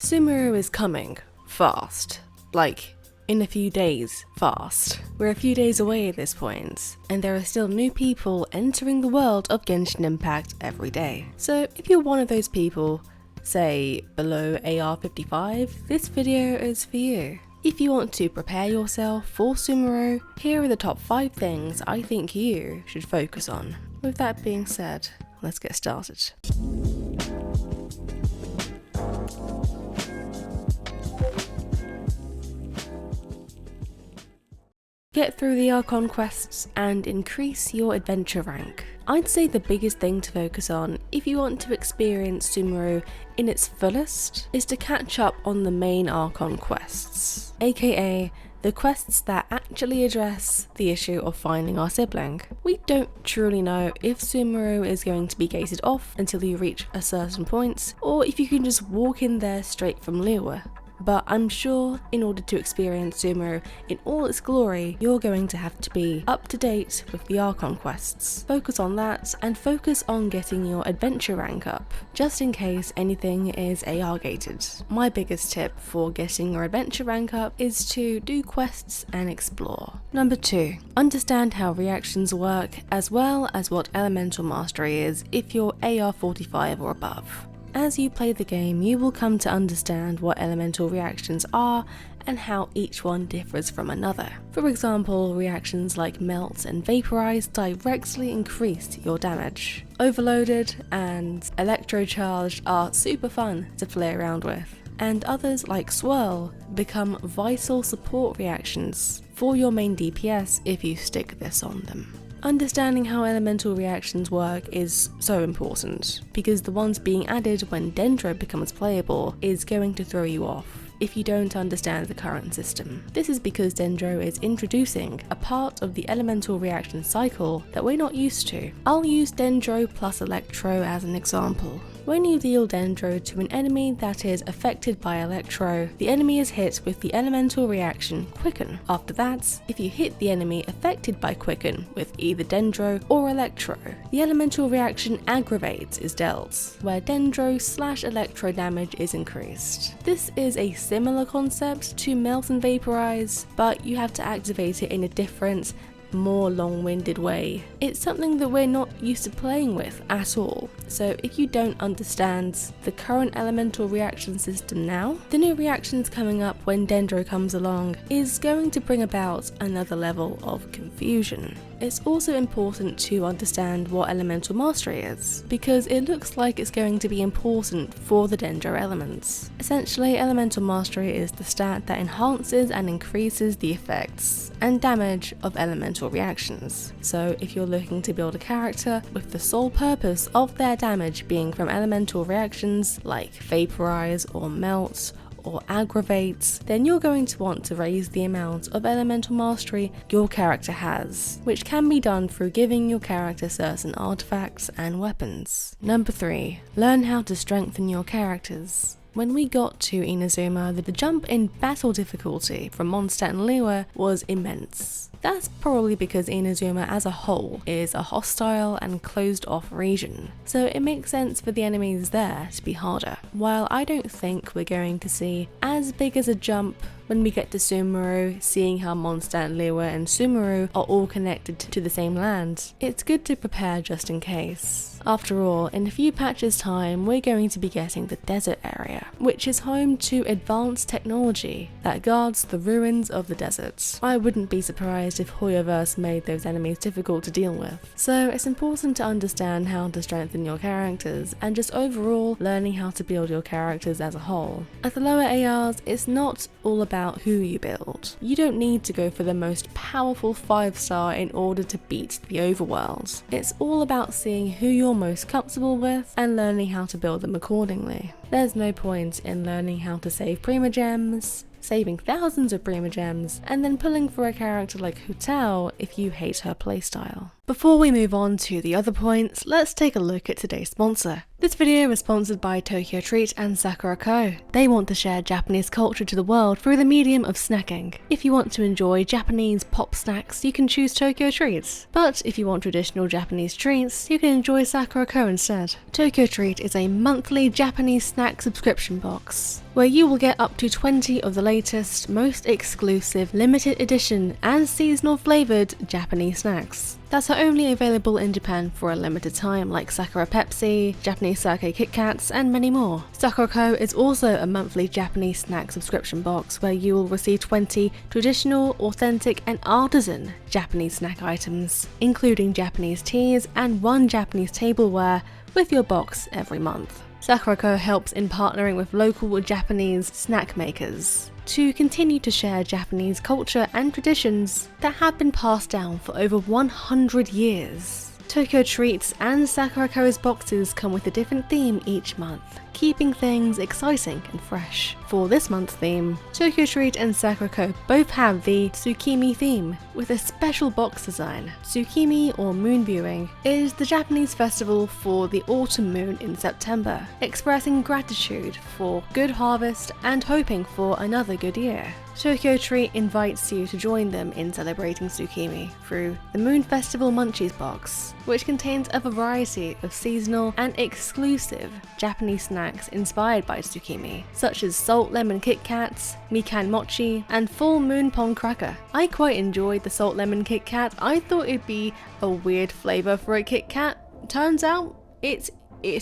Sumeru is coming fast, like in a few days fast. We're a few days away at this point, and there are still new people entering the world of Genshin Impact every day. So if you're one of those people, say below AR 55, this video is for you. If you want to prepare yourself for Sumeru, here are the top 5 things I think you should focus on. With that being said, let's get started. Get through the Archon quests and increase your adventure rank. I'd say the biggest thing to focus on if you want to experience Sumeru in its fullest is to catch up on the main Archon quests, aka the quests that actually address the issue of finding our sibling. We don't truly know if Sumeru is going to be gated off until you reach a certain point, or if you can just walk in there straight from Liyue. But I'm sure in order to experience Sumeru in all its glory, you're going to have to be up to date with the Archon quests. Focus on that and focus on getting your adventure rank up, just in case anything is AR gated. My biggest tip for getting your adventure rank up is to do quests and explore. Number 2, understand how reactions work as well as what elemental mastery is if you're AR 45 or above. As you play the game, you will come to understand what elemental reactions are and how each one differs from another. For example, reactions like Melt and Vaporize directly increase your damage. Overloaded and Electrocharged are super fun to play around with, and others like Swirl become vital support reactions for your main DPS if you stick this on them. Understanding how elemental reactions work is so important, because the ones being added when Dendro becomes playable is going to throw you off if you don't understand the current system. This is because Dendro is introducing a part of the elemental reaction cycle that we're not used to. I'll use Dendro plus Electro as an example. When you deal Dendro to an enemy that is affected by Electro, the enemy is hit with the elemental reaction Quicken. After that, if you hit the enemy affected by Quicken with either Dendro or Electro, the elemental reaction Aggravate is dealt, where Dendro/Electro damage is increased. This is a similar concept to Melt and Vaporize, but you have to activate it in a different, more long-winded way. It's something that we're not used to playing with at all, so if you don't understand the current elemental reaction system now, the new reactions coming up when Dendro comes along is going to bring about another level of confusion. It's also important to understand what elemental mastery is, because it looks like it's going to be important for the Dendro elements. Essentially, elemental mastery is the stat that enhances and increases the effects and damage of elemental reactions. So if you're looking to build a character with the sole purpose of their damage being from elemental reactions like Vaporize or Melt or Aggravate, then you're going to want to raise the amount of elemental mastery your character has, which can be done through giving your character certain artifacts and weapons. Number 3, learn how to strengthen your characters. When we got to Inazuma, the jump in battle difficulty from Mondstadt and Liyue was immense. That's probably because Inazuma as a whole is a hostile and closed off region, so it makes sense for the enemies there to be harder. While I don't think we're going to see as big as a jump when we get to Sumeru, seeing how Mondstadt, Liyue and Sumeru are all connected to the same land, it's good to prepare just in case. After all, in a few patches time, we're going to be getting the desert area, which is home to advanced technology that guards the ruins of the desert. I wouldn't be surprised if Hoyoverse made those enemies difficult to deal with. So it's important to understand how to strengthen your characters, and just overall learning how to build your characters as a whole. At the lower ARs, it's not all about who you build. You don't need to go for the most powerful 5-star in order to beat the overworld. It's all about seeing who you're most comfortable with and learning how to build them accordingly. There's no point in learning how to save Prima Gems, saving thousands of Prima Gems, and then pulling for a character like Hu Tao if you hate her playstyle. Before we move on to the other points, let's take a look at today's sponsor. This video is sponsored by Tokyo Treat and Sakura Co. They want to share Japanese culture to the world through the medium of snacking. If you want to enjoy Japanese pop snacks, you can choose Tokyo Treats. But if you want traditional Japanese treats, you can enjoy Sakura Co instead. Tokyo Treat is a monthly Japanese snack subscription box, where you will get up to 20 of the latest, most exclusive, limited edition and seasonal flavoured Japanese snacks that are only available in Japan for a limited time, like Sakura Pepsi, Japanese Sake Kit Kats, and many more. Sakura Co is also a monthly Japanese snack subscription box where you will receive 20 traditional, authentic, and artisan Japanese snack items, including Japanese teas and 1 Japanese tableware with your box every month. Sakura Co helps in partnering with local Japanese snack makers to continue to share Japanese culture and traditions that have been passed down for over 100 years. Tokyo Treats and Sakura Co's boxes come with a different theme each month, keeping things exciting and fresh. For this month's theme, Tokyo Treat and Sakura Co both have the Tsukimi theme, with a special box design. Tsukimi, or moon viewing, is the Japanese festival for the autumn moon in September, expressing gratitude for good harvest and hoping for another good year. Tokyo Treat invites you to join them in celebrating Tsukimi through the Moon Festival Munchies box, which contains a variety of seasonal and exclusive Japanese snacks inspired by Tsukimi, such as salt lemon Kit Kats, mikan mochi, and full moon pong cracker. I quite enjoyed the salt lemon Kit Kat. I thought it'd be a weird flavour for a Kit Kat. Turns out, it's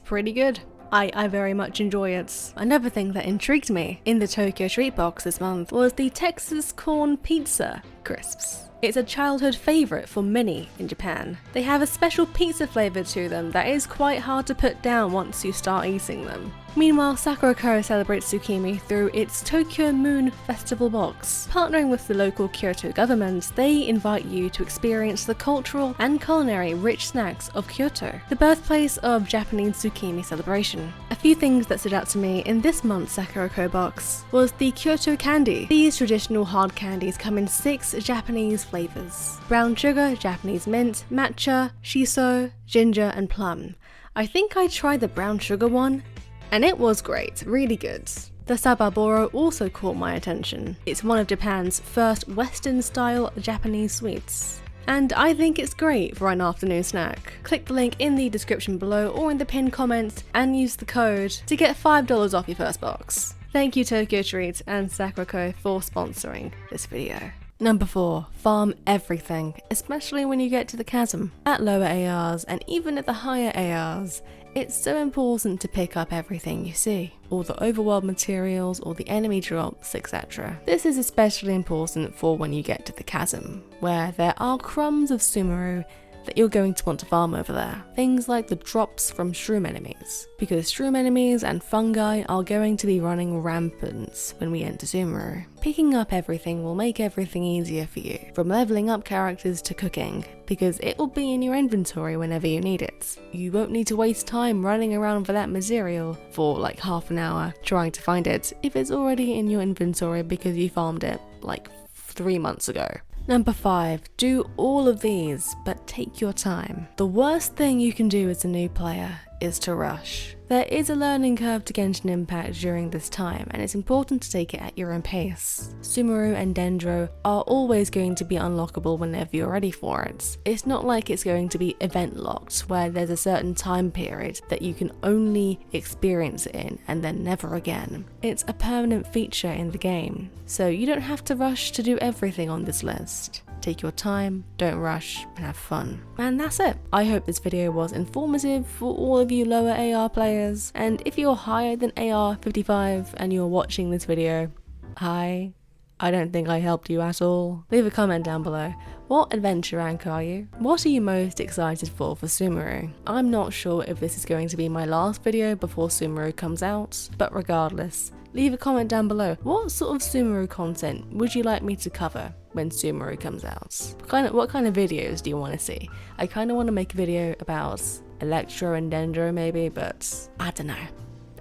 pretty good. I very much enjoy it. Another thing that intrigued me in the Tokyo Treat box this month was the Texas Corn Pizza crisps. It's a childhood favourite for many in Japan. They have a special pizza flavour to them that is quite hard to put down once you start eating them. Meanwhile, Sakura Co celebrates Tsukimi through its Tokyo Moon Festival box. Partnering with the local Kyoto government, they invite you to experience the cultural and culinary rich snacks of Kyoto, the birthplace of Japanese Tsukimi celebration. A few things that stood out to me in this month's Sakura Co box was the Kyoto candy. These traditional hard candies come in 6 Japanese flavours: brown sugar, Japanese mint, matcha, shiso, ginger, and plum. I think I tried the brown sugar one, and it was great, really good. The Sababoro also caught my attention. It's one of Japan's first Western-style Japanese sweets, and I think it's great for an afternoon snack. Click the link in the description below or in the pinned comments and use the code to get $5 off your first box. Thank you Tokyo Treat and Sakura Co for sponsoring this video. Number 4. Farm everything, especially when you get to the chasm. At lower ARs and even at the higher ARs, it's so important to pick up everything you see, all the overworld materials, all the enemy drops, etc. This is especially important for when you get to the chasm, where there are crumbs of Sumeru that you're going to want to farm over there. Things like the drops from shroom enemies, because shroom enemies and fungi are going to be running rampant when we enter Sumeru. Picking up everything will make everything easier for you, from leveling up characters to cooking, because it will be in your inventory whenever you need it. You won't need to waste time running around for that material for like half an hour trying to find it if it's already in your inventory because you farmed it like 3 months ago. Number 5. Do all of these, but take your time. The worst thing you can do as a new player is to rush. There is a learning curve to Genshin Impact during this time, and it's important to take it at your own pace. Sumeru and Dendro are always going to be unlockable whenever you're ready for it. It's not like it's going to be event locked, where there's a certain time period that you can only experience it in and then never again. It's a permanent feature in the game, so you don't have to rush to do everything on this list. Take your time, don't rush, and have fun. And that's it. I hope this video was informative for all of you lower AR players, and if you're higher than AR 55 and you're watching this video, hi. I don't think I helped you at all. Leave a comment down below. What adventure rank are you? What are you most excited for Sumeru? I'm not sure if this is going to be my last video before Sumeru comes out, but regardless, leave a comment down below. What sort of Sumeru content would you like me to cover when Sumeru comes out? What kind of videos do you want to see? I kind of want to make a video about Electro and Dendro maybe, but I don't know.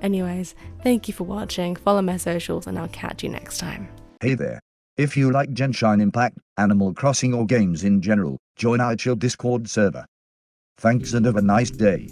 Anyways, thank you for watching, follow my socials, and I'll catch you next time. Hey there. If you like Genshin Impact, Animal Crossing or games in general, join our chill Discord server. Thanks and have a nice day.